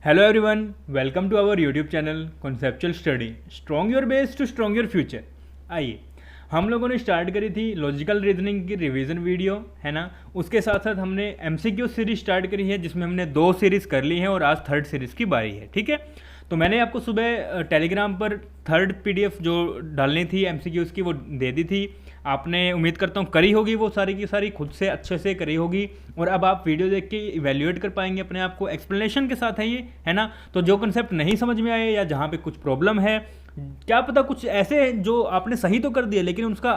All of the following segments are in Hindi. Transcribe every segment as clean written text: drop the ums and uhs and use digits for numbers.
Hello everyone, welcome to our YouTube channel conceptual study strong your base to strong your future. आइए, हम लोगों ने स्टार्ट करी थी लॉजिकल रीजनिंग की रिवीजन वीडियो, है ना। उसके साथ साथ हमने एमसीक्यू सीरीज स्टार्ट करी है जिसमें हमने 2 सीरीज़ कर ली हैं और आज 3rd सीरीज़ की बारी है। ठीक है, तो मैंने आपको सुबह टेलीग्राम पर 3rd पीडीएफ जो डालनी थी एमसीक्यूज़ की वो दे दी थी। आपने उम्मीद करता हूँ करी होगी, वो सारी की सारी खुद से अच्छे से करी होगी और अब आप वीडियो देख के इवेल्युएट कर पाएंगे अपने आप को। एक्सप्लेनेशन के साथ है ये, है ना। तो जो कंसेप्ट नहीं समझ में आए या जहाँ पे कुछ प्रॉब्लम है, क्या पता कुछ ऐसे जो आपने सही तो कर दिया लेकिन उसका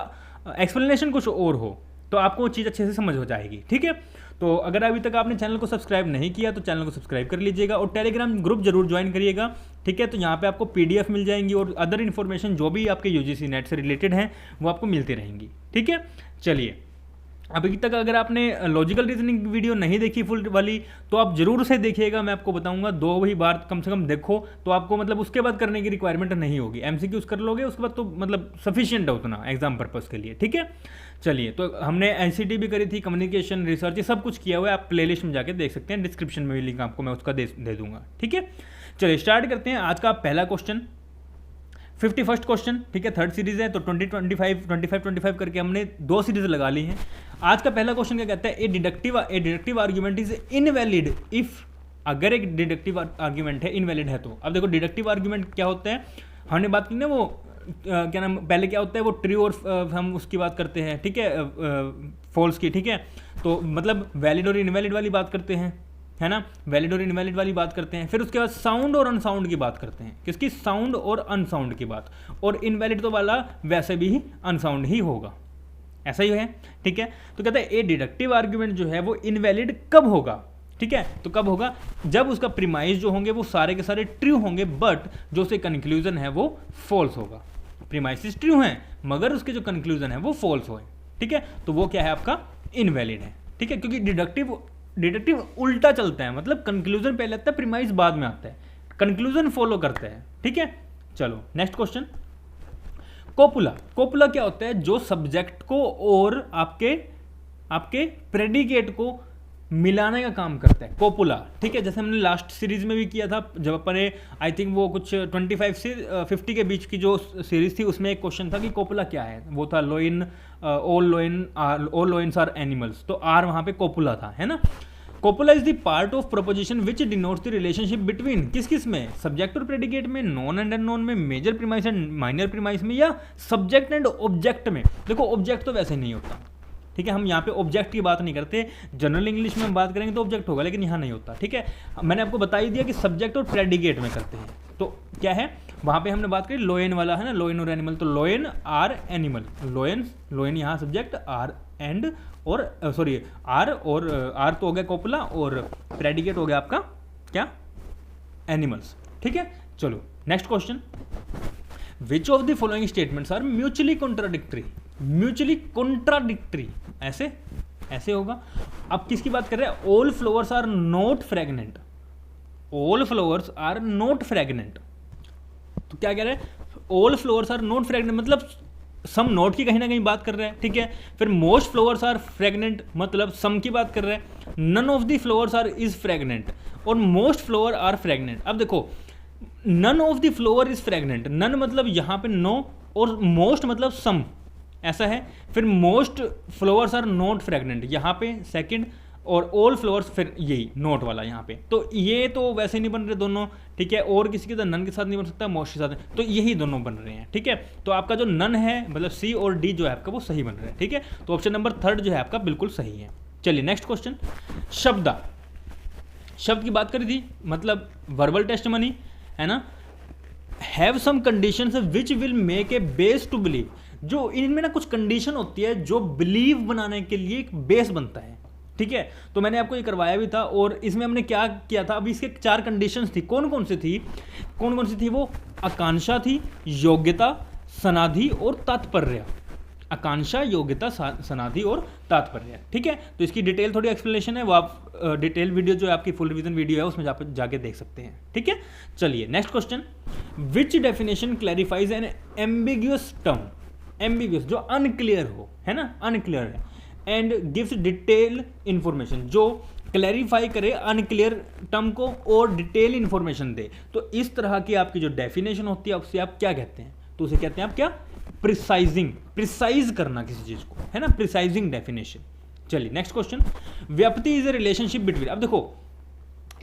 एक्सप्लेनेशन कुछ और हो, तो आपको वो चीज़ अच्छे से समझ हो जाएगी। ठीक है, तो अगर अभी तक आपने चैनल को सब्सक्राइब नहीं किया तो चैनल को सब्सक्राइब कर लीजिएगा और टेलीग्राम ग्रुप जरूर ज्वाइन करिएगा। ठीक है, तो यहाँ पे आपको पीडीएफ मिल जाएंगी और अदर इन्फॉर्मेशन जो भी आपके यूजीसी नेट से रिलेटेड हैं वो आपको मिलती रहेंगी। ठीक है, चलिए, अभी तक अगर आपने लॉजिकल रीजनिंग वीडियो नहीं देखी फुल वाली तो आप जरूर से देखिएगा। मैं आपको बताऊंगा 2 ही बार कम से कम देखो तो आपको मतलब उसके बाद करने की रिक्वायरमेंट नहीं होगी। एमसीक्यूज कर लोगे उसके बाद तो मतलब सफिशिएंट है उतना एग्जाम पर्पस के लिए। ठीक है, चलिए, तो हमने एनसीटी भी करी थी, कम्युनिकेशन रिसर्च, ये सब कुछ किया हुआ है। आप प्लेलिस्ट में जाके देख सकते हैं, डिस्क्रिप्शन में भी लिंक आपको मैं उसका दे दूंगा। ठीक है, चलिए स्टार्ट करते हैं। आज का पहला क्वेश्चन 51st क्वेश्चन। ठीक है, 3rd सीरीज है तो 25 करके हमने 2 सीरीज लगा ली हैं। आज का पहला क्वेश्चन क्या कहता है, a deductive argument is invalid if, अगर एक डिडक्टिव आर्ग्यूमेंट है इनवैलिड है तो। अब देखो डिडक्टिव आर्ग्यूमेंट क्या होता है, हमने बात की ना वो क्या नाम, पहले क्या होता है वो ट्रू और हम उसकी बात करते हैं। ठीक है, फॉल्स की। ठीक है, तो मतलब वैलिड और इनवैलिड वाली बात करते हैं, है ना। वैलिड और इनवैलिड वाली बात करते हैं, फिर उसके बाद साउंड और अनसाउंड की बात करते हैं। किसकी? साउंड और अनसाउंड की बात। और इनवैलिड तो वाला वैसे भी अनसाउंड ही होगा, ऐसा ही है। ठीक है, तो कहते हैं ए डिडक्टिव आर्ग्यूमेंट जो है वो इनवैलिड कब होगा। ठीक है, तो कब होगा? जब उसका प्रीमाइस जो होंगे वो सारे के सारे ट्रू होंगे बट जो उसके कंक्लूजन है वो फॉल्स होगा। प्रीमाइसिस ट्रू हैं मगर उसके जो कंक्लूजन है वो फॉल्स होए। ठीक है, तो वो क्या है आपका? इनवैलिड है। ठीक है, क्योंकि डिडक्टिव उल्टा चलता है, मतलब कंक्लूजन पहले आता है, प्रीमाइस बाद में आता है, कंक्लूजन फॉलो करता है। ठीक है, चलो नेक्स्ट क्वेश्चन। कोपुला क्या होता है? जो सब्जेक्ट को और आपके प्रेडिकेट को मिलाने का काम करता है, कोपुला। ठीक है, जैसे हमने लास्ट सीरीज में भी किया था जब अपने आई थिंक वो कुछ 25 से 50 के बीच की जो सीरीज थी उसमें एक क्वेश्चन था कि कोपुला क्या है। वो था lion, all lions are animals, तो आर वहां पे कोपुला था, है ना। Copula is the part of proposition which denotes the relationship between, किस में? सब्जेक्ट और प्रेडिकेट में, नॉन एंड अननोन में, major premise and minor premise में, या सब्जेक्ट एंड ऑब्जेक्ट में। देखो ऑब्जेक्ट तो वैसे नहीं होता। ठीक है, हम यहाँ पे ऑब्जेक्ट की बात नहीं करते, जनरल इंग्लिश में हम बात करेंगे तो ऑब्जेक्ट होगा, लेकिन यहाँ नहीं होता। ठीक है, मैंने आपको बता ही दिया कि सब्जेक्ट और प्रेडिकेट में करते हैं। तो क्या है वहाँ पे हमने बात करी लोयन वाला, है ना, लोयन और एनिमल। तो लोयन आर एनिमल, लोयन यहाँ सब्जेक्ट, आर एंड और सॉरी आर और आर तो हो गया कोपुला और प्रेडिकेट हो गया आपका क्या? एनिमल्स। ठीक है, चलो next question. Which of the following statements are mutually contradictory? ऐसे होगा। अब किसकी बात कर रहे हैं? All flowers are not fragrant, all flowers are not fragrant. तो क्या कह रहे हैं? All flowers are not fragrant मतलब सम नॉट की कहीं ना कहीं बात कर रहे हैं। ठीक है, फिर मोस्ट फ्लावर्स आर फ्रेगनेंट मतलब सम की बात कर रहे हैं। None of the flowers are is fragrant और मोस्ट फ्लावर आर फ्रेगनेंट। अब देखो none of the flower is fragrant, none मतलब यहाँ पे नो और मोस्ट मतलब सम, ऐसा है। फिर most flowers are not fragrant यहाँ पे सेकंड, और ऑल फ्लावर्स फिर यही नोट वाला यहाँ पे। तो ये तो वैसे नहीं बन रहे दोनों। ठीक है, और किसी के साथ नन के साथ नहीं बन सकता, मोस्ट के साथ, तो यही दोनों बन रहे हैं। ठीक है, तो आपका जो नन है मतलब सी और डी जो है आपका वो सही बन रहा है। ठीक है, तो ऑप्शन नंबर 3 जो है आपका बिल्कुल सही है। चलिए नेक्स्ट क्वेश्चन। शब्द की बात करी थी, मतलब वर्बल टेस्टिमनी, है ना। Have some conditions which will make a base to believe, जो इनमें ना कुछ कंडीशन होती है जो बिलीव बनाने के लिए एक बेस बनता है। ठीक है, तो मैंने आपको ये करवाया भी था और इसमें हमने क्या किया था, अभी इसके 4 कंडीशंस थी। कौन कौन सी थी वो? आकांक्षा थी, योग्यता, सनाधि और तात्पर्य। आकांक्षा, योग्यता, सनाधि और तात्पर्य। ठीक है, तो इसकी डिटेल थोड़ी एक्सप्लेनेशन है, वो आप डिटेल वीडियो जो है आपकी फुल रिवीजन वीडियो है उसमें जाके देख सकते हैं। ठीक है, चलिए next question. Which definition clarifies an ambiguous term? Ambiguous जो अनक्लियर हो, है ना, अनक्लियर है, एंड गिव्स डिटेल इंफॉर्मेशन, जो क्लैरिफाई करे अनक्लियर टर्म को और डिटेल इंफॉर्मेशन दे। तो इस तरह की आपकी जो डेफिनेशन होती है उसे आप क्या कहते हैं, तो उसे कहते हैं आप क्या, प्रिसाइजिंग, प्रिसाइज करना किसी चीज को, है ना, प्रिसाइजिंग डेफिनेशन। चलिए नेक्स्ट क्वेश्चन, व्याप्ति इज ए रिलेशनशिप बिटवीन। अब देखो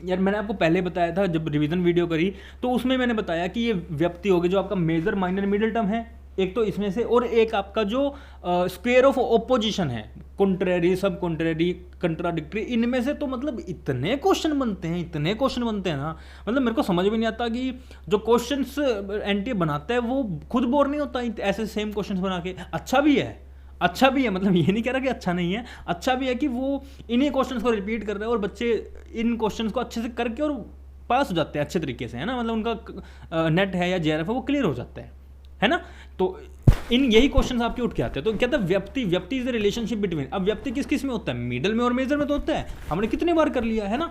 यार, मैंने आपको पहले बताया था जब रिवीजन वीडियो करी तो उसमें मैंने बताया कि ये व्याप्ति होगी जो आपका मेजर माइनर मिडिल टर्म है, एक तो इसमें से, और एक आपका जो स्क्वायर ऑफ ओपोजिशन है, कॉन्ट्रेरी, सब कॉन्ट्रेरी, कंट्राडिक्टरी, इनमें से तो मतलब इतने क्वेश्चन बनते हैं, इतने क्वेश्चन बनते हैं ना, मतलब मेरे को समझ में नहीं आता कि जो क्वेश्चंस एनटीए बनाता है वो खुद बोर नहीं होता ऐसे सेम क्वेश्चंस बना के। अच्छा भी है, अच्छा भी है, मतलब ये नहीं कह रहा कि अच्छा नहीं है, अच्छा भी है कि वो इन्हीं क्वेश्चंस को रिपीट कर रहे हैं और बच्चे इन क्वेश्चंस को अच्छे से करके और पास हो जाते हैं अच्छे तरीके से, है ना, मतलब उनका नेट है या जेआरएफ है वो क्लियर हो जाता है ना। तो इन यही क्वेश्चंस आपके उठ के आते हैं। तो कहता है व्याप्ति, व्याप्ति इज द रिलेशनशिप बिटवीन। अब व्याप्ति किस किस में होता है, मिडल में और मेजर में तो होता है, हमने कितने बार कर लिया है ना,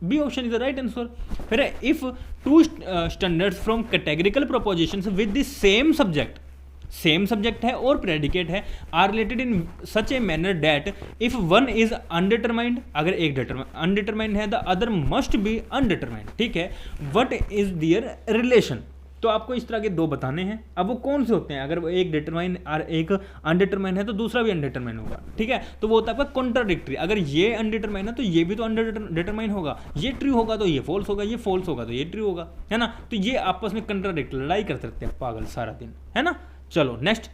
B option is the right answer. फिर है if two standards from categorical propositions with the same subject, same subject है और प्रेडिकेट है, are related in such a manner that if one is undetermined, अगर एक अनडिटरमाइंड है the other must be undetermined, ठीक है, व्हाट इज दियर रिलेशन। तो आपको इस तरह के दो बताने हैं। अब वो कौन से होते हैं, अगर वो एक डिटरमाइन और एक अनडिटरमाइन है तो दूसरा भी अनडिटरमाइन होगा, ठीक है, तो वो होता है आपका कॉन्ट्राडिक्टरी। अगर ये अनडिटरमाइन है तो ये भी तो अनडिटरमाइन होगा, ये ट्रू होगा तो ये फॉल्स होगा, ये फॉल्स होगा तो ये ट्रू होगा, है ना। तो ये आपस में कंट्राडिक्ट, लड़ाई कर सकते हैं पागल सारा दिन, है ना। चलो next,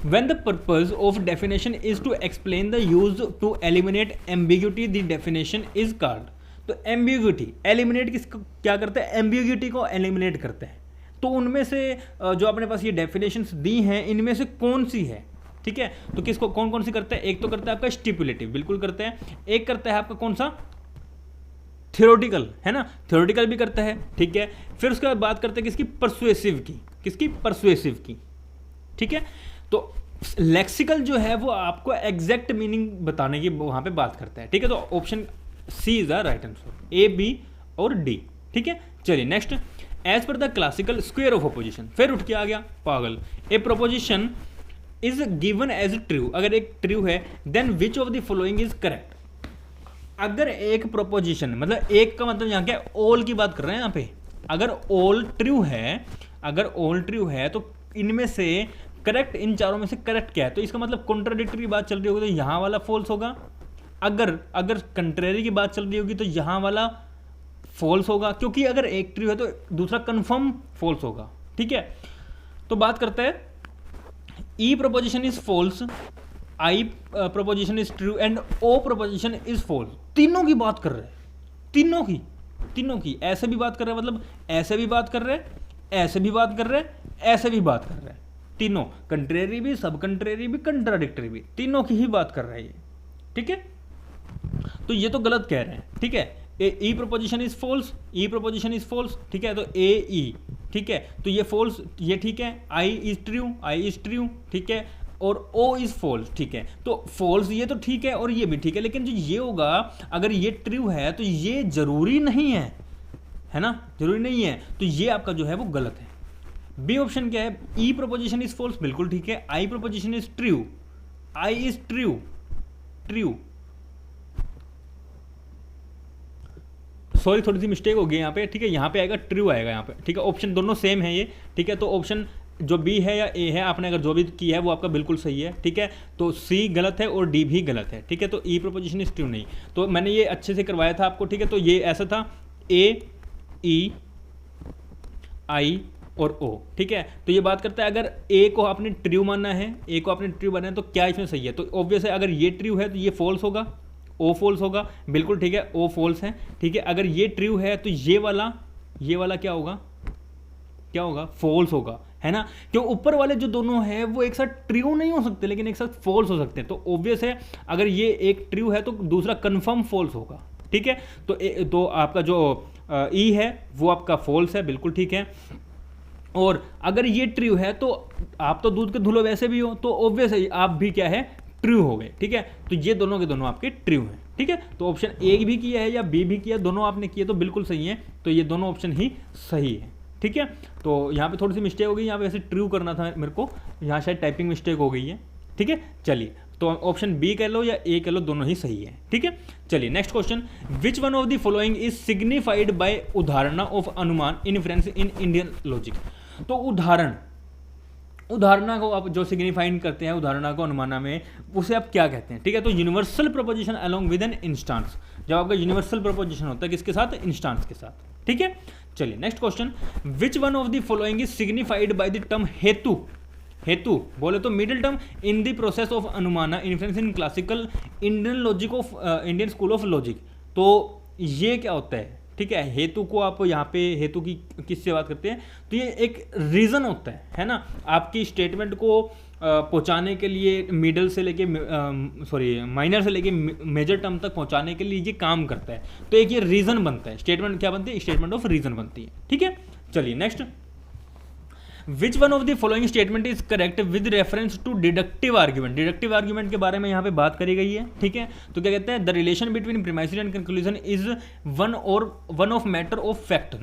when the purpose of definition is to explain the use to eliminate ambiguity the definition is called। तो ambiguity eliminate किसको क्या करते हैं, ambiguity को eliminate करते हैं। तो उनमें से जो अपने पास ये definitions दी हैं इनमें से कौन सी है, ठीक है, तो किसको कौन कौन सी करते हैं, एक तो करता है आपका स्टिपुलेटिव, बिल्कुल करते हैं, एक करता है आपका कौन सा, थियोरेटिकल, है ना, थियोरेटिकल भी करता है, ठीक है। फिर उसके बाद बात करते हैं किसकी, परसुएसिव की, किसकी, परसुएसिव की, ठीक है। तो लेक्सिकल जो है वो आपको एग्जैक्ट मीनिंग बताने की वहां पे बात करता है, ठीक है। तो option C is the right answer, A, B और डी, ठीक है। चलिए next, as per the classical square of opposition, फिर उठ के आ गया पागल, A proposition is given as true, अगर एक ट्रू है then which of the following is correct. अगर एक प्रोपोजिशन, मतलब एक का मतलब यहाँ क्या, ऑल की बात कर रहे हैं यहाँ पे, अगर ऑल ट्रू है, अगर ऑल ट्रू है तो इनमें से करेक्ट, इन चारों में से करेक्ट क्या है, तो इसका मतलब कॉन्ट्राडिक्टरी बात चल रही होगी तो यहाँ वाला फॉल्स होगा, अगर कंट्रेरी की बात चल रही होगी तो यहाँ वाला फॉल्स होगा, क्योंकि अगर एक ट्रू है तो दूसरा कंफर्म फॉल्स होगा, ठीक है। तो बात करते हैं, E proposition is false, I proposition is true and O proposition is false. तीनों की बात कर रहे हैं, तीनों की ऐसे भी बात कर रहे हैं, मतलब ऐसे भी बात कर रहे हैं, ऐसे भी बात कर रहे हैं, ऐसे भी बात कर रहे हैं, तीनों, कंट्रेरी भी, सब कंट्रेरी भी, कंट्राडिक्टरी भी, तीनों की ही बात कर रहे हैं ये, ठीक है। तो ये तो गलत कह रहे हैं, ठीक है, E proposition is false, E proposition is false, ठीक है, तो ए ई, ठीक है, तो ये फॉल्स, ये ठीक है, आई इज ट्रू, ठीक है, और ओ इज फॉल्स, ठीक है। तो फॉल्स ये तो ठीक है और ये भी ठीक है, लेकिन जो ये होगा, अगर ये ट्रू है तो ये जरूरी नहीं है ना, जरूरी नहीं है, तो ये आपका जो है वो गलत है। बी ऑप्शन क्या है, ई प्रोपोजिशन इज फॉल्स, बिल्कुल ठीक है, I proposition is true, I is true, sorry थोड़ी सी मिस्टेक हो गई यहाँ पे, ठीक है, यहाँ पे आएगा ट्रू आएगा यहाँ पे, ठीक है। ऑप्शन दोनों सेम है ये, ठीक है, तो ऑप्शन जो बी है या ए है, आपने अगर जो भी किया है वो आपका बिल्कुल सही है, ठीक है। तो सी गलत है और डी भी गलत है, ठीक है। तो ई प्रोपोजिशन इज ट्रू नहीं, तो मैंने ये अच्छे से करवाया था आपको, ठीक है। तो ये ऐसा था, ए, ई, आई और ओ, ठीक है। तो ये बात करता है, अगर ए को आपने ट्रू मानना है, ए को आपने ट्रू मानना है तो क्या इसमें सही है, तो ऑब्वियस है, अगर ये ट्रू है तो ये फॉल्स होगा, ओ फॉल्स होगा, बिल्कुल ठीक है, ओ फॉल्स है, ठीक है। अगर ये ट्रू है तो ये वाला क्या होगा, फॉल्स होगा, है ना। क्यों, ऊपर वाले जो दोनों हैं वो एक साथ ट्रू नहीं हो सकते लेकिन एक साथ फॉल्स हो सकते हैं, तो ऑब्वियस है अगर ये एक ट्रू है तो दूसरा कंफर्म फॉल्स होगा, ठीक है। तो आपका जो ई है वो आपका फॉल्स है, बिल्कुल ठीक है। और अगर ये ट्रू है तो आप तो दूध के धुलो वैसे भी हो, तो ऑब्वियस है आप भी क्या है, ट्रू हो गए, ठीक है। तो ये दोनों के दोनों आपके ट्रू हैं, ठीक है। तो ऑप्शन ए भी किया है या बी भी किया, दोनों आपने किए तो बिल्कुल सही है, तो ये दोनों ऑप्शन ही सही है, ठीक है। तो यहाँ पे थोड़ी सी मिस्टेक हो गई, यहाँ पे ऐसे ट्रू करना था मेरे को, यहाँ शायद टाइपिंग मिस्टेक हो गई है, ठीक है। चलिए तो ऑप्शन बी कह लो या ए कह लो, दोनों ही सही है, ठीक है। चलिए next question, which one of the following is signified by उदाहरणा ऑफ अनुमान इनफ्रेंस इन इंडियन लॉजिक। तो उदाहरणा को आप जो सिग्निफाइड करते हैं, उदाहरणा को अनुमाना में, उसे आप क्या कहते हैं, ठीक है। तो universal proposition along with an instance, जब आपका यूनिवर्सल प्रोपोजिशन होता है किसके साथ, इंस्टांस के साथ, ठीक है। चलिए next question, which one of the following is signified by the term हेतु। हेतु बोले तो middle term in the process of अनुमाना influence in classical Indian logic of Indian school of logic. तो ये क्या होता है, ठीक है। हेतु को आप यहाँ पे हेतु की किससे बात करते हैं, तो ये एक रीज़न होता है ना, आपकी स्टेटमेंट को पहुँचाने के लिए मिडल से लेके माइनर से लेके मेजर टर्म तक पहुँचाने के लिए ये काम करता है। तो एक ये रीज़न बनता है, स्टेटमेंट क्या बनती है, स्टेटमेंट ऑफ रीज़न बनती है, ठीक है। चलिए next, which one of the following statement is correct with reference to deductive argument. Deductive argument के बारे में यहाँ पे बात करी गई है, ठीक है। तो क्या कहते हैं, the relation between premise and conclusion is one of matter of fact.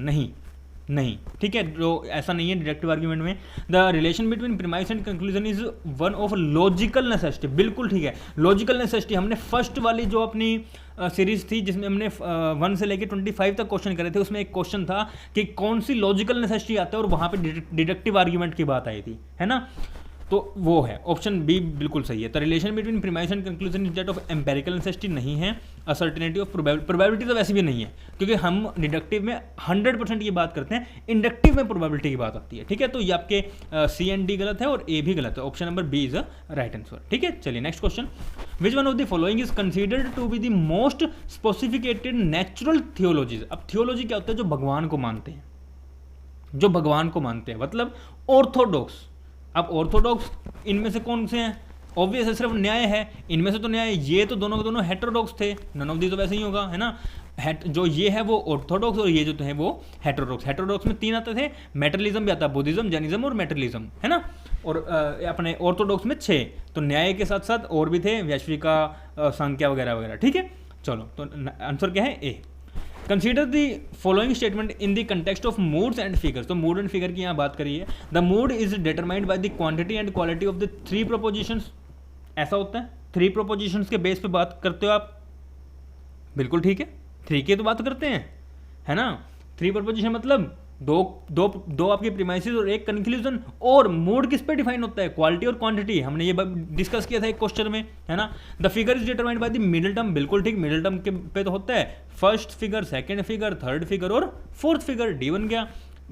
नहीं, ठीक है, जो ऐसा नहीं है डिडक्टिव आर्ग्यूमेंट में। The relation between premise and conclusion is one of logical necessity, बिल्कुल ठीक है। लॉजिकल नेसेसिटी हमने फर्स्ट वाली जो अपनी सीरीज थी जिसमें हमने 1 से लेकर 25 तक क्वेश्चन करे थे, उसमें एक क्वेश्चन था कि कौन सी लॉजिकल नेसेसिटी आता है, और वहाँ पे डिडक्टिव आर्ग्यूमेंट की बात आई थी, है ना। तो वो है ऑप्शन बी बिल्कुल सही है। The relation between premise and conclusion is that of empirical necessity नहीं है, असर्टेनिटी ऑफ प्रोबेबिलिटी तो वैसे भी नहीं है, क्योंकि हम डिडक्टिव में 100% ये बात करते हैं, इंडक्टिव में प्रोबेबिलिटी की बात आती है, ठीक है। तो ये आपके सी एंड डी गलत है और ए भी गलत है, option number B is a right answer, ठीक है। चलिए next question, which one of the following is considered to be the most specificated natural theologies. अब थियोलॉजी क्या होता है, जो भगवान को मानते हैं, जो भगवान को मानते हैं, मतलब ऑर्थोडॉक्स। अब ऑर्थोडॉक्स इनमें से कौन से हैं, ऑब्वियस है सिर्फ न्याय है, इनमें से तो न्याय, ये तो दोनों के दोनों हेटेरोडॉक्स थे, नन ऑफ दी तो वैसे ही होगा, है ना। जो ये है वो ऑर्थोडॉक्स और ये जो है वो हेटेरोडॉक्स। हेटेरोडॉक्स में 3 आते थे, मेटरलिज्म भी आता है, बुद्धिज्म, जैनिज्म और मेटरलिज्म, है ना। और अपने ऑर्थोडॉक्स में 6, तो न्याय के साथ साथ और भी थे, वैश्विका, सांख्या वगैरह वगैरह, ठीक है। चलो तो आंसर क्या है, A. Consider the following statement in the context of moods and figures. तो मूड एंड फिगर की यहाँ बात करिए, the mood is determined by the quantity and quality of the 3 propositions. ऐसा होता है, 3 प्रोपोजिशंस के बेस पे बात करते हो आप, बिल्कुल ठीक है, 3 की तो बात करते हैं, है ना। 3 प्रोपोजिशन मतलब दो आपके प्रीमाइसेस और एक कंक्लूजन। और मूड किस पे डिफाइन होता है, क्वालिटी और क्वांटिटी, हमने ये डिस्कस किया था एक क्वेश्चन में, है ना। The figure is determined by the middle term, बिल्कुल ठीक, मिडिल टर्म के पे तो होता है first figure, second figure, third figure और फोर्थ फिगर, डी बन गया।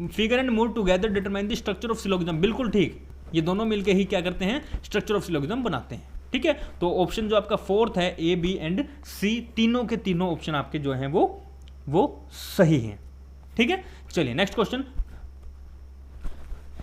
Figure and mood together determine the structure of syllogism, बिल्कुल ठीक, ये दोनों मिलकर ही क्या करते हैं, स्ट्रक्चर ऑफ सिलोगिज्म बनाते हैं, ठीक है। तो ऑप्शन जो आपका फोर्थ है, ए, बी एंड सी, तीनों के तीनों ऑप्शन आपके जो हैं वो सही हैं, ठीक है। चलिए नेक्स्ट क्वेश्चन,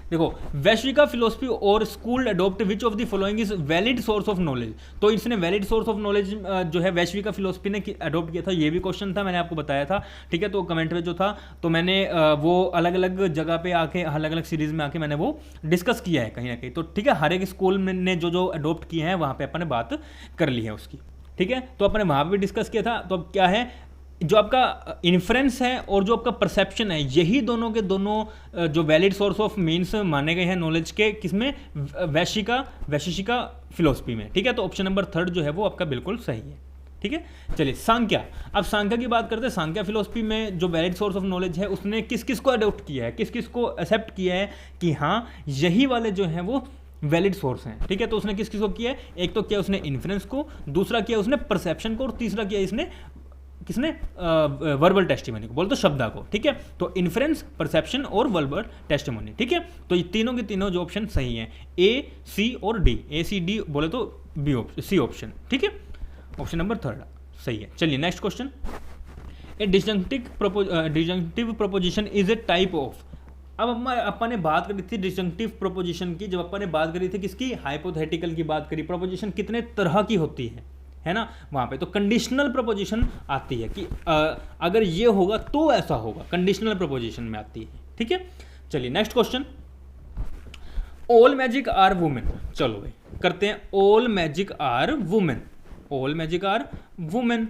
देखो, वैश्विका फिलोसफी और school adopt which of the following is valid source of knowledge. तो इसने वैलिड सोर्स ऑफ नॉलेज जो है वैश्विका फिलोसफी ने अडोप्ट किया था, ये भी क्वेश्चन था, मैंने आपको बताया था, ठीक है। तो कमेंट में जो था, तो मैंने वो अलग अलग जगह पे आके, अलग अलग सीरीज में आके मैंने वो डिस्कस किया है कहीं ना कहीं, तो ठीक है। हर एक स्कूल में ने जो अडोप्ट किए हैं वहाँ पे अपन ने बात कर ली है उसकी, ठीक है। तो अपने वहाँ पर भी डिस्कस किया था। तो अब क्या है, जो आपका इन्फ्रेंस है और जो आपका परसेप्शन है, यही दोनों के दोनों जो वैलिड सोर्स ऑफ मीन्स माने गए हैं नॉलेज के, किसमें, वैशेषिका फिलोसफी में, ठीक है। तो ऑप्शन नंबर 3 जो है वो आपका बिल्कुल सही है, ठीक है। चलिए सांख्या, अब सांख्या की बात करते हैं। सांख्या फिलोसफी में जो वैलिड सोर्स ऑफ नॉलेज है, उसने किस किस को अडोप्ट किया है, किस किस को एक्सेप्ट किया है कि हाँ यही वाले जो हैं वो वैलिड सोर्स हैं, ठीक है। तो उसने किस किस को किया है, एक तो किया उसने इन्फ्रेंस को, दूसरा किया उसने परसेप्शन को, और तीसरा किया इसने किसने, वर्बल टेस्टिमोनी को, बोल तो शब्दा को, ठीक है। तो इन्फ्रेंस, परसेप्शन और वर्बल टेस्टिमोनी, ठीक है। तो ये तीनों के तीनों जो ऑप्शन सही हैं, ए, सी और डी, ए, सी, डी बोले तो सी ऑप्शन, ठीक है। ऑप्शन नंबर 3 सही है। चलिए next question, a disjunctive proposition is a type of. अब अपन ने बात करी थी डिसजंक्टिव प्रोपोजिशन की, जब अपन ने बात करी थी किसकी, हाइपोथेटिकल की बात करी। प्रोपोजिशन कितने तरह की होती है ना, वहाँ पे तो कंडीशनल प्रोपोजिशन आती है कि अगर ये होगा तो ऐसा होगा, कंडीशनल प्रोपोजिशन में आती है, ठीक है। चलिए next question, all magic are women. चलो भाई करते हैं, all magic are women, all magic are women,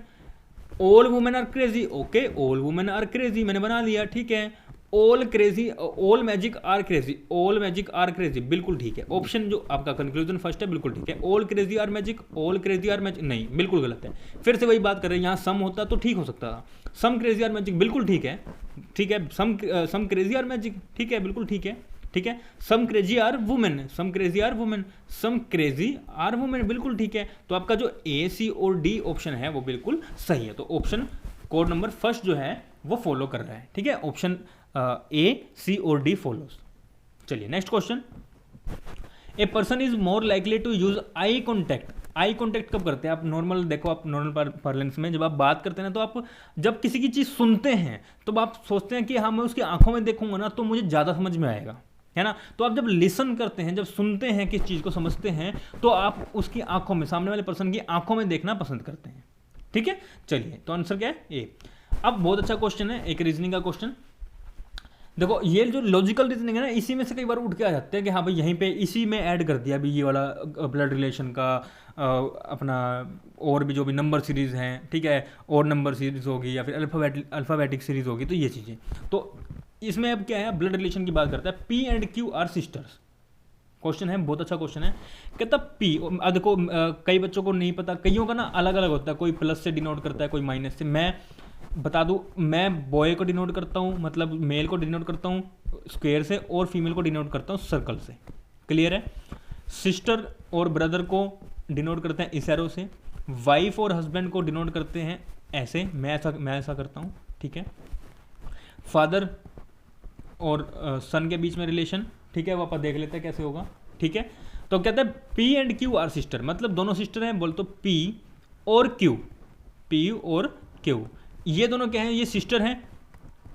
all women are crazy, okay, all women are crazy मैंने बना लिया, ठीक है। All crazy, all magic are crazy, all magic are crazy, बिल्कुल ठीक है। ऑप्शन जो आपका कंक्लूजन फर्स्ट है बिल्कुल ठीक है। All crazy are magic, all crazy are magic नहीं, बिल्कुल गलत है। फिर से वही बात कर रहे हैं, यहाँ सम होता तो ठीक हो सकता था। सम क्रेजी आर मैजिक बिल्कुल ठीक है, ठीक है। सम क्रेजी आर मैजिक ठीक है, बिल्कुल ठीक है, ठीक है। Some crazy are women, some crazy are women, some crazy are women, बिल्कुल ठीक है। तो आपका जो ए, सी और डी ऑप्शन है वो बिल्कुल सही है। तो ऑप्शन कोड नंबर फर्स्ट जो है वो फॉलो कर रहा है, ठीक है। ऑप्शन ए, सी और डी फॉलोज। चलिए next question. A person is more likely to use eye contact. Eye contact कब करते हैं आप? नॉर्मल देखो, आप नॉर्मल पार्लेंस में जब आप बात करते हैं ना, तो आप जब किसी की चीज़ सुनते हैं तो आप सोचते हैं कि हाँ मैं उसकी आंखों में देखूंगा ना तो मुझे ज़्यादा समझ में आएगा, है ना। तो आप जब लिसन करते हैं, जब सुनते हैं किस चीज़ को समझते हैं, तो आप उसकी आंखों में, सामने वाले पर्सन की आंखों में देखना पसंद करते हैं, ठीक है। चलिए तो आंसर क्या है? ए। अब बहुत अच्छा क्वेश्चन है, एक रीजनिंग का क्वेश्चन। देखो ये जो लॉजिकल रीजनिंग है ना, इसी में से कई बार उठ के आ जाते हैं कि हाँ भाई यहीं पे इसी में ऐड कर दिया अभी ये वाला ब्लड रिलेशन का अपना, और भी जो भी नंबर सीरीज हैं, ठीक है, और नंबर सीरीज होगी या फिर अल्फ़ाबेटिक सीरीज होगी, तो ये चीज़ें। तो इसमें अब क्या है, ब्लड रिलेशन की बात करता है। P and Q R sisters. Question है, बहुत अच्छा क्वेश्चन है। कहता पी, देखो कई बच्चों को नहीं पता, कईयों का ना अलग अलग होता है, कोई प्लस से डिनोट करता है, कोई माइनस से। मैं बता दूं, मैं बॉय को डिनोट करता हूं, मतलब मेल को डिनोट करता हूं स्क्वायर से, और फीमेल को डिनोट करता हूं सर्कल से। क्लियर है? सिस्टर और ब्रदर को डिनोट करते हैं इस एरो से। वाइफ और हस्बैंड को डिनोट करते हैं ऐसे, मैं ऐसा करता हूं, ठीक है। फादर और सन के बीच में रिलेशन, ठीक है, वो आप देख लेते हैं कैसे होगा, ठीक है। तो कहते हैं P and Q R sister, मतलब दोनों सिस्टर हैं। बोल तो पी और क्यू, पी और क्यू, ये दोनों क्या हैं? ये सिस्टर हैं,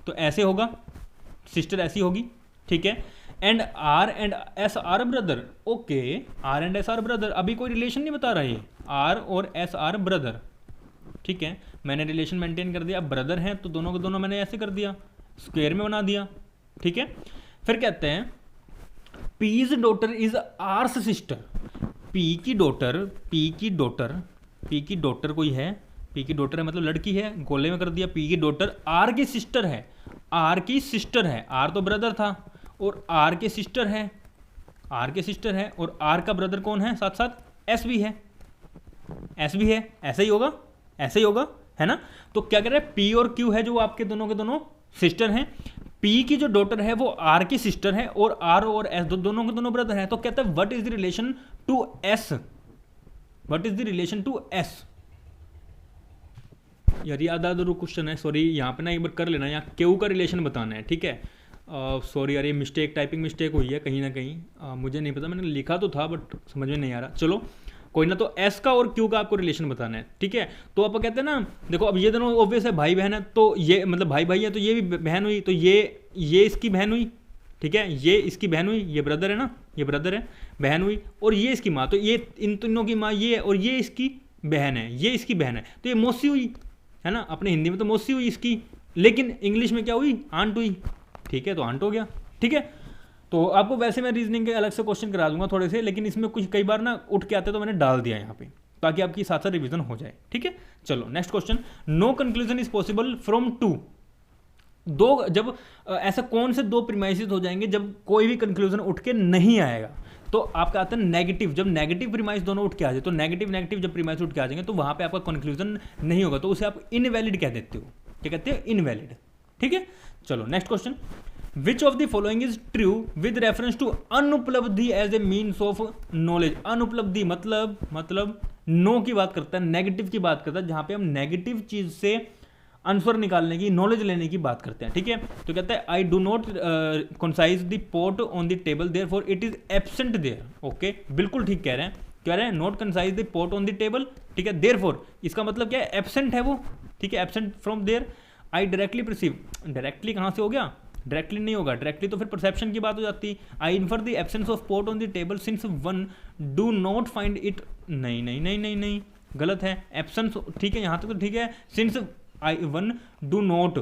तो ऐसे होगा, सिस्टर ऐसी होगी, ठीक है। And R and S are brother, okay, R and S are brother. अभी कोई रिलेशन नहीं बता रहा है, आर और एस आर ब्रदर, ठीक है। मैंने रिलेशन मेंटेन कर दिया। अब ब्रदर हैं तो दोनों को दोनों मैंने ऐसे कर दिया, स्क्वायर में बना दिया, ठीक है। फिर कहते हैं P's daughter is R's sister. P की डॉटर, पी की डॉटर, पी की डॉटर कोई है, पी की डॉटर है मतलब लड़की है, गोले में कर दिया। पी की डॉटर आर की सिस्टर है, आर की सिस्टर है। आर तो ब्रदर था और आर के सिस्टर है, आर के सिस्टर है, और आर का ब्रदर कौन है? साथ साथ एस भी है, एस भी है। ऐसे ही होगा, ऐसे ही होगा, है ना। तो क्या कह रहे हैं? पी और क्यू है जो आपके दोनों के दोनों सिस्टर हैं। पी की जो डॉटर है वो आर की सिस्टर है, और आर और एस दोनों के दोनों ब्रदर हैं। तो कहता है what is the relation to S, what is the relation to S. यार ये आधा क्वेश्चन है, सॉरी, यहाँ पे ना एक बार कर लेना, यहाँ क्यू का रिलेशन बताना है, ठीक है। सॉरी यार, ये मिस्टेक, टाइपिंग मिस्टेक हुई है कहीं ना कहीं, मुझे नहीं पता, मैंने लिखा तो था बट समझ में नहीं आ रहा। चलो कोई ना, तो एस का और क्यू का आपको रिलेशन बताना है, ठीक है। तो आप कहते हैं ना, देखो अब ये दोनों ऑब्वियस है भाई बहन है, तो ये मतलब भाई भाई है तो ये भी बहन हुई, तो ये इसकी बहन हुई, ठीक है, ये इसकी बहन हुई, ये ब्रदर है ना, ये ब्रदर है, बहन हुई, और ये इसकी माँ, तो ये इन तीनों की माँ ये है, और ये इसकी बहन है, ये इसकी बहन है, तो ये मौसी हुई, है ना। अपने हिंदी में तो मौसी हुई इसकी, लेकिन इंग्लिश में क्या हुई? आंट हुई, ठीक है। तो आंट हो गया, ठीक है। तो आपको वैसे मैं रीजनिंग के अलग से क्वेश्चन करा दूंगा थोड़े से, लेकिन इसमें कुछ कई बार ना उठ के आते तो मैंने डाल दिया यहाँ पे, ताकि आपकी साथ साथ रिविजन हो जाए, ठीक है। चलो next question. No conclusion is possible from two. दो, जब ऐसा कौन से दो प्रीमाइसेस हो जाएंगे जब कोई भी कंक्लूजन उठ के नहीं आएगा? तो आपका आता है नेगेटिव, जब नेगेटिव प्रीमाइस दोनों उठ के आ जाए, तो नेगेटिव नेगेटिव जब प्रीमाइस उठ के आ जाएंगे तो वहां पे आपका कंक्लूजन नहीं होगा, तो उसे आप इनवैलिड कह देते हो। क्या कहते हैं? इनवैलिड, ठीक है। चलो next question. Which of the following is true with reference to अनुपलब्धि as a means of knowledge. अनुपलब्धि मतलब नो की बात करता है, नेगेटिव की बात करता है, जहां पे हम नेगेटिव चीज से आंसर निकालने की, नॉलेज लेने की बात करते हैं, ठीक है। तो कहता है I do not concise the pot on the table therefore it is absent there. Okay, बिल्कुल ठीक कह रहे हैं, कह रहे हैं not concise the pot on the table, ठीक है। देयरफॉर इसका मतलब क्या है? एब्सेंट है वो, ठीक है, absent from there. I directly perceive, directly कहां से हो गया? डायरेक्टली नहीं होगा, डायरेक्टली तो फिर परसेप्शन की बात हो जाती। I infer the absence of pot on the table since one do not find it. नहीं नहीं नहीं नहीं नहीं, गलत है। एब्सेंस, ठीक है, यहां तक तो ठीक है। Since I one do not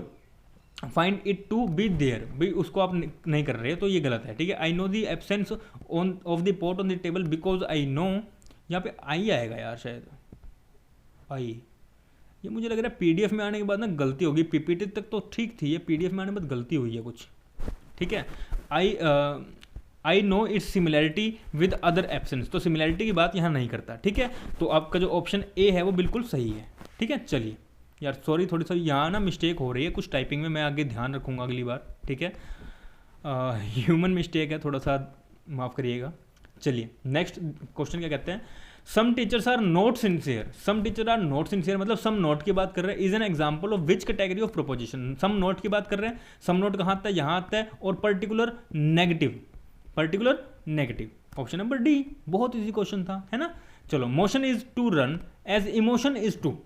find it to be there, भाई उसको आप नहीं कर रहे, तो ये गलत है, ठीक है। I know the absence on off the pot on the table because I know, यहाँ पे आई आएगा यार शायद, आई, ये मुझे लग रहा है पीडीएफ में आने के बाद ना गलती होगी। पीपीटी तक तो ठीक थी, ये पीडीएफ में आने के बाद गलती हुई है कुछ, ठीक है। I know it's similarity with other absence, तो सिमिलैरिटी की बात यहाँ नहीं करता, ठीक है। तो आपका जो ऑप्शन ए है वो बिल्कुल सही है, ठीक है। चलिए यार सॉरी, थोड़ी सा यहाँ ना मिस्टेक हो रही है कुछ टाइपिंग में, मैं आगे ध्यान रखूँगा अगली बार, ठीक है। ह्यूमन मिस्टेक है, थोड़ा सा माफ़ करिएगा। चलिए नेक्स्ट क्वेश्चन क्या कहते हैं, some teachers are not sincere, some teacher are not sincere मतलब सम नॉट की बात कर रहे हैं, is an example of which category of proposition. Some not की बात कर रहे हैं, सम नॉट कहाँ आता है, यहाँ आता है, और particular negative, particular negative, option number D. बहुत इजी क्वेश्चन था, है ना। चलो, motion is to run as emotion is to,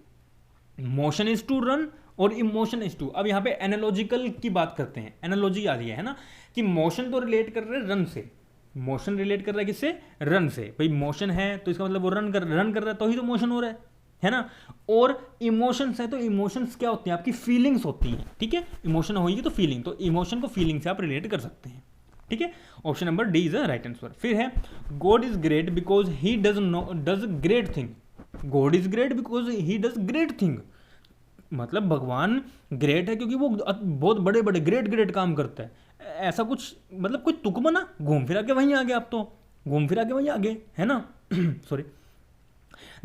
motion is to run और इमोशन इज टू। अब यहाँ पे एनालॉजिकल की बात करते हैं, एनालॉजी आ रही है ना, कि मोशन तो रिलेट कर रहे हैं रन से, मोशन रिलेट कर रहा है किससे, रन से। भाई मोशन है तो इसका मतलब वो रन कर रहा है तो ही तो मोशन हो रहा है ना। और इमोशंस है तो इमोशंस क्या होती हैं, आपकी फीलिंग्स होती हैं, ठीक है। इमोशन होगी तो फीलिंग, तो इमोशन को फीलिंग से आप रिलेट कर सकते हैं, ठीक है। Option number D is the right answer. फिर है God is great because he does great thing, God is great because he does great thing, मतलब भगवान ग्रेट है क्योंकि वो बहुत बड़े बड़े ग्रेट काम करता है। ऐसा कुछ मतलब कोई तुक बना, घूम फिरा के वहीं आ गए, आप तो घूम फिरा के वहीं आ गए, है ना। Sorry.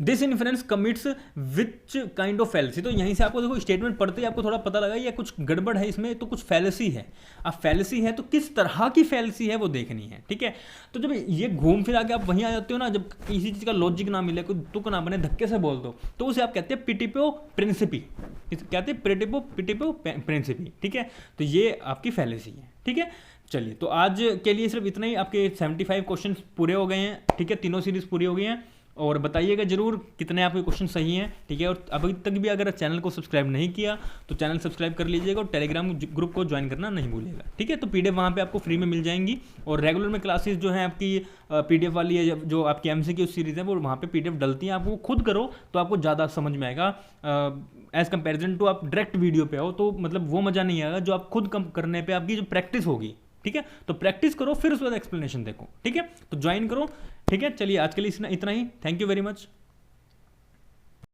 This influence commits which kind of fallacy, तो यहीं से आपको देखो स्टेटमेंट पढ़ते ही आपको थोड़ा पता लगा या कुछ गड़बड़ है इसमें, तो कुछ फैलेसी है। अब फैलेसी है तो किस तरह की फैलेसी है वो देखनी है, ठीक है। तो जब ये घूम फिरा के आप वहीं आ जाते हो ना, जब किसी चीज़ का लॉजिक ना मिले, कोई तुक ना बने, धक्के से बोल दो, तो उसे आप कहते हैं पिटिपो प्रिंसिपी, कहते हैं पिटिपो प्रिंसिपी, ठीक है। तो ये आपकी फैलेसी है, ठीक है। चलिए, तो आज के लिए सिर्फ इतना ही, आपके 75 क्वेश्चन पूरे हो गए हैं, ठीक है। तीनों सीरीज पूरी हो गई हैं, और बताइएगा जरूर कितने आपके क्वेश्चन सही हैं, ठीक है। और अभी तक भी अगर चैनल को सब्सक्राइब नहीं किया तो चैनल सब्सक्राइब कर लीजिएगा, और टेलीग्राम ग्रुप को ज्वाइन करना नहीं भूलिएगा, ठीक है। तो पीडीएफ वहाँ पे आपको फ्री में मिल जाएंगी, और रेगुलर में क्लासेस जो हैं आपकी पीडीएफ वाली है, जो आपकी एमसीक्यू सीरीज़ है, वो वहाँ पे पीडीएफ डलती हैं। आप वो खुद करो तो आपको ज़्यादा समझ में आएगा, एज़ कंपेरिजन टू आप डायरेक्ट वीडियो पे हो तो मतलब वो मज़ा नहीं आएगा जो आप खुद कम करने पर आपकी जो प्रैक्टिस होगी, ठीक है। तो प्रैक्टिस करो, फिर उसके बाद एक्सप्लेनेशन देखो, ठीक है। तो ज्वाइन करो, ठीक है। चलिए आज के लिए इतना ही, थैंक यू वेरी मच।